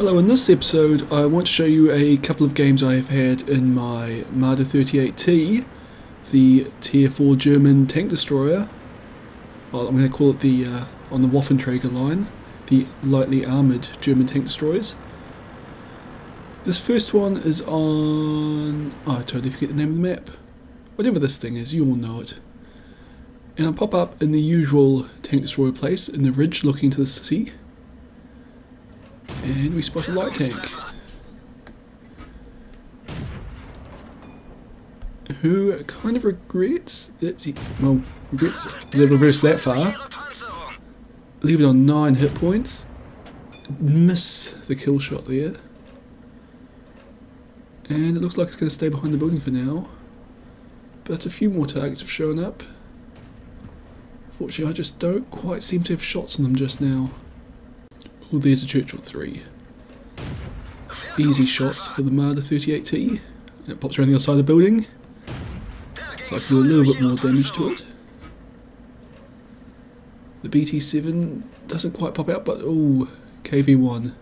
Hello, in this episode I want to show you a couple of games I have had in my Marder 38t, the Tier 4 German tank destroyer. Well, I'm going to call it the, on the Waffenträger line, the lightly armoured German tank destroyers. This first one is on... oh, I totally forget the name of the map. Whatever this thing is, you all know it. And I'll pop up in the usual tank destroyer place in the ridge looking to the city. And we spot a light tank, who kind of regrets that he, well, regrets the reverse that far. Leave it on 9 hit points. Miss the kill shot there. And it looks like it's going to stay behind the building for now. But a few more targets have shown up. Fortunately, I just don't quite seem to have shots on them just now. Oh, there's a Churchill 3. Easy shots for the Marder 38t. It pops around the other side of the building, so I can do a little bit more damage to it. The BT7 doesn't quite pop out, but oh, KV1.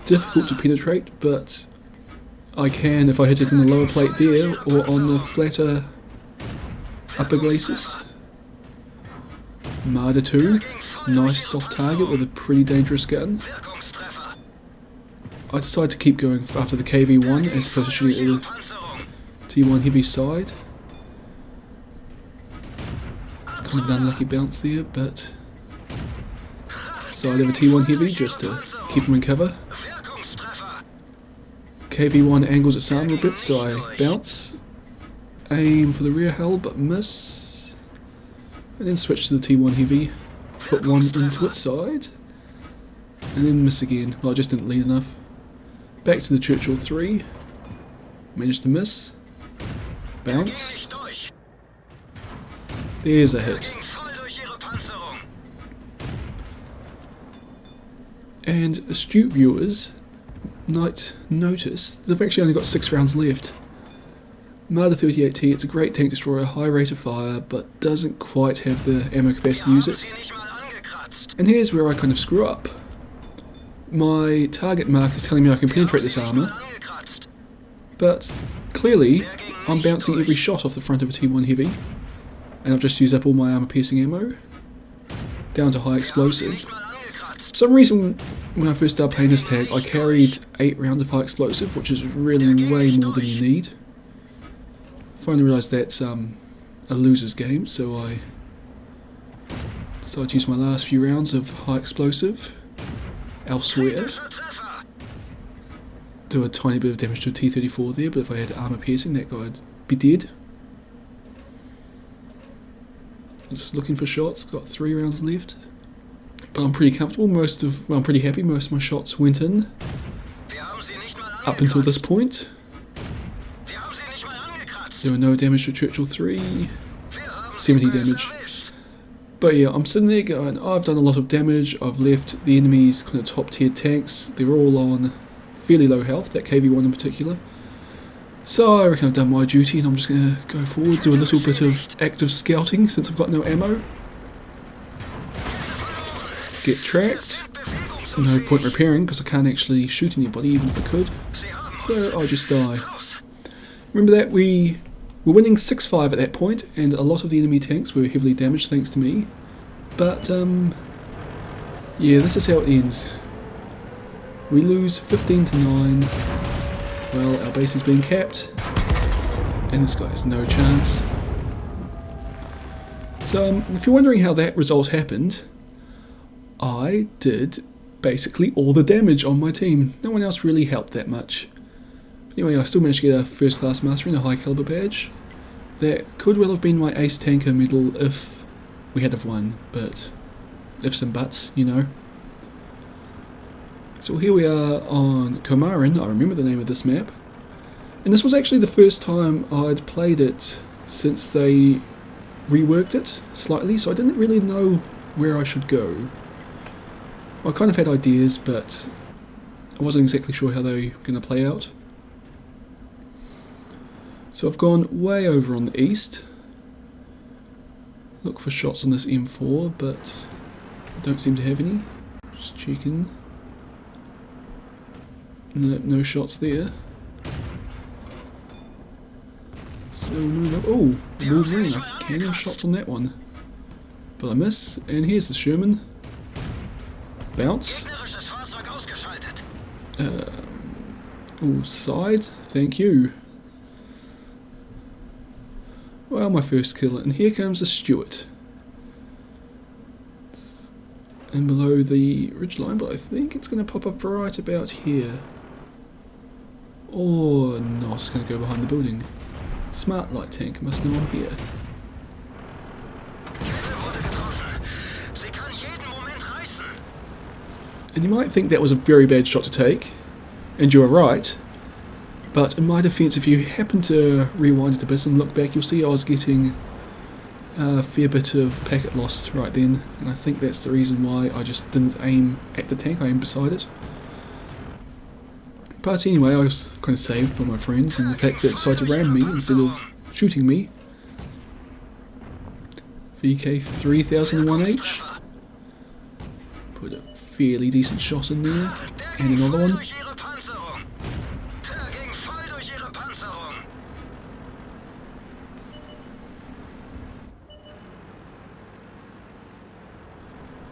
Difficult to penetrate, but I can if I hit it in the lower plate there, or on the flatter upper glacis. Marder II. Nice soft target with a pretty dangerous gun. I decided to keep going after the KV1 as opposed to shooting at the T1 heavy side. Kind of an unlucky bounce there, but side of a T1 heavy just to keep him in cover. KV1 angles its arm a bit, so I bounce. Aim for the rear hull but miss. And then switch to the T1 heavy. Put one into its side, and then miss again. Well, I just didn't lead enough. Back to the Churchill 3. Managed to miss. Bounce. There's a hit. And astute viewers might notice they've actually only got 6 rounds left. Marder 38t, it's a great tank destroyer, high rate of fire, but doesn't quite have the ammo capacity to use it. And here's where I kind of screw up. My target mark is telling me I can penetrate this armour, but clearly I'm bouncing every shot off the front of a T1 heavy, and I've just used up all my armour piercing ammo, down to high explosive. For some reason, when I first started playing this tag, I carried 8 rounds of high explosive, which is really way more than you need. Finally realised that's a loser's game, so I decided to use my last few rounds of high explosive elsewhere. Do a tiny bit of damage to a T-34 there, but if I had armour piercing, that guy would be dead. Just looking for shots, got 3 rounds left. But I'm pretty comfortable, I'm pretty happy, most of my shots went in. Up until this point. There were no damage to Churchill 3, 70 damage. But yeah, I'm sitting there going, oh, I've done a lot of damage, I've left the enemy's kind of top tier tanks, they're all on fairly low health, that KV1 in particular. So I reckon I've done my duty and I'm just going to go forward, do a little bit of active scouting since I've got no ammo. Get tracked, no point repairing because I can't actually shoot anybody even if I could, so I just die. Remember that we were winning 6-5 at that point, and a lot of the enemy tanks were heavily damaged thanks to me. But, yeah, this is how it ends. We lose 15-9. Well, our base is being capped, and this guy has no chance. So, if you're wondering how that result happened, I did basically all the damage on my team. No one else really helped that much. Anyway, I still managed to get a first class mastery and a high caliber badge. That could well have been my ace tanker medal if we had have won, but ifs and buts, you know. So here we are on Komarin, I remember the name of this map. And this was actually the first time I'd played it since they reworked it slightly, so I didn't really know where I should go. I kind of had ideas, but I wasn't exactly sure how they were going to play out. So I've gone way over on the east. Look for shots on this M4, but I don't seem to have any. Just checking. No shots there. So move up. Oh, moves in. I can have shots on that one. But I miss. And here's the Sherman. Bounce. Oh, side. Thank you. Well, my first kill. And here comes a Stuart. And below the ridgeline, but I think it's going to pop up right about here. Or not, it's going to go behind the building. Smart light tank must know I'm here. And you might think that was a very bad shot to take, and you are right. But in my defence, if you happen to rewind it a bit and look back, you'll see I was getting a fair bit of packet loss right then, and I think that's the reason why I just didn't aim at the tank, I aimed beside it. But anyway, I was kind of saved by my friends and the fact that it decided to ram me instead of shooting me. VK 3001H. Put a fairly decent shot in there, and another one.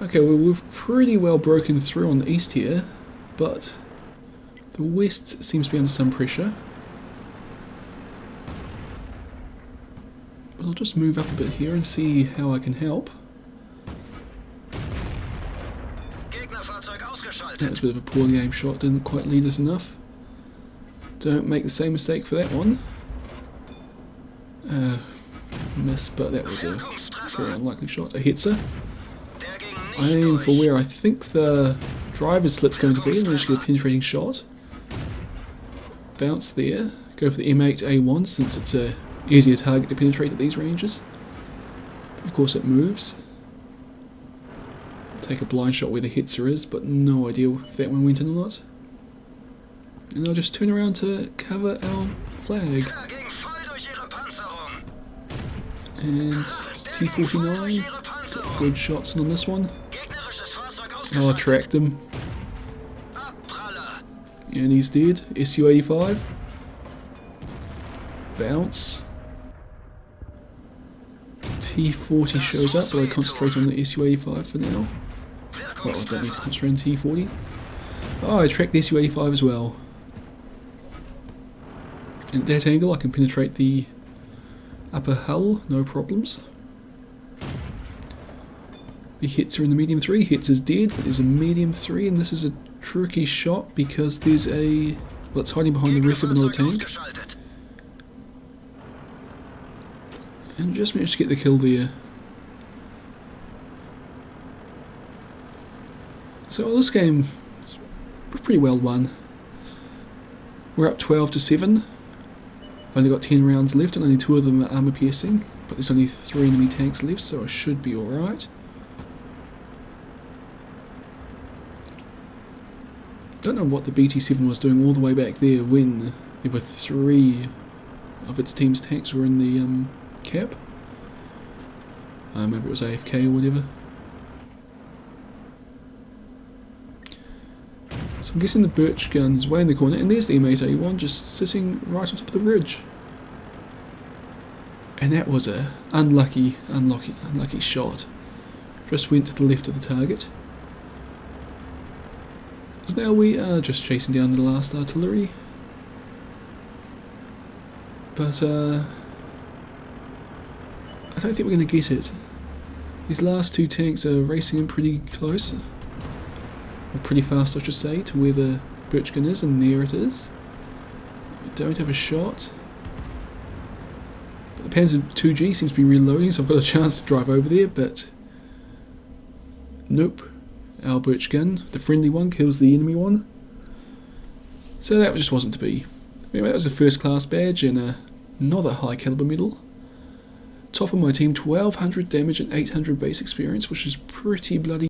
Okay, well, we've pretty well broken through on the east here, but the west seems to be under some pressure. But I'll just move up a bit here and see how I can help. That was a bit of a poorly aimed shot, didn't quite lead us enough. Don't make the same mistake for that one. Miss, but that was a very unlikely shot. A hitser. I aim for where I think the driver's slit's going to be and manage to get a penetrating shot. Bounce there. Go for the M8A1 since it's a easier target to penetrate at these ranges. Of course it moves. Take a blind shot where the hitser is, but no idea if that one went in or not. And I'll just turn around to cover our flag. And T49. Got good shots in on this one. Oh, I tracked him. And he's dead. SU-85. Bounce. T40 shows up, but I concentrate on the SU-85 for now. Well, I don't need to concentrate on T40. Oh, I tracked the SU-85 as well. And at that angle I can penetrate the upper hull, no problems. The hits are in the medium 3, hits is dead, but there's a medium 3, and this is a tricky shot because there's a... well, it's hiding behind the wreck of another tank. And just managed to get the kill there. So this game is pretty well won. We're up 12-7. I've only got 10 rounds left and only 2 of them are armor piercing, but there's only 3 enemy tanks left, so I should be alright. Don't know what the BT-7 was doing all the way back there when there were 3 of its team's tanks were in the cap. Maybe it was AFK or whatever. So I'm guessing the birch gun is way in the corner, and there's the M8A1 just sitting right on top of the ridge. And that was a unlucky shot. Just went to the left of the target. So now we are just chasing down the last artillery. But I don't think we're going to get it. These last 2 tanks are racing in pretty close. Or pretty fast, I should say, to where the birch gun is, and there it is. We don't have a shot. But the Panzer 2G seems to be reloading, so I've got a chance to drive over there, but nope. Our birch gun, the friendly one, kills the enemy one. So that just wasn't to be. Anyway, that was a first class badge and another high caliber medal. Top of my team, 1200 damage and 800 base experience, which is pretty bloody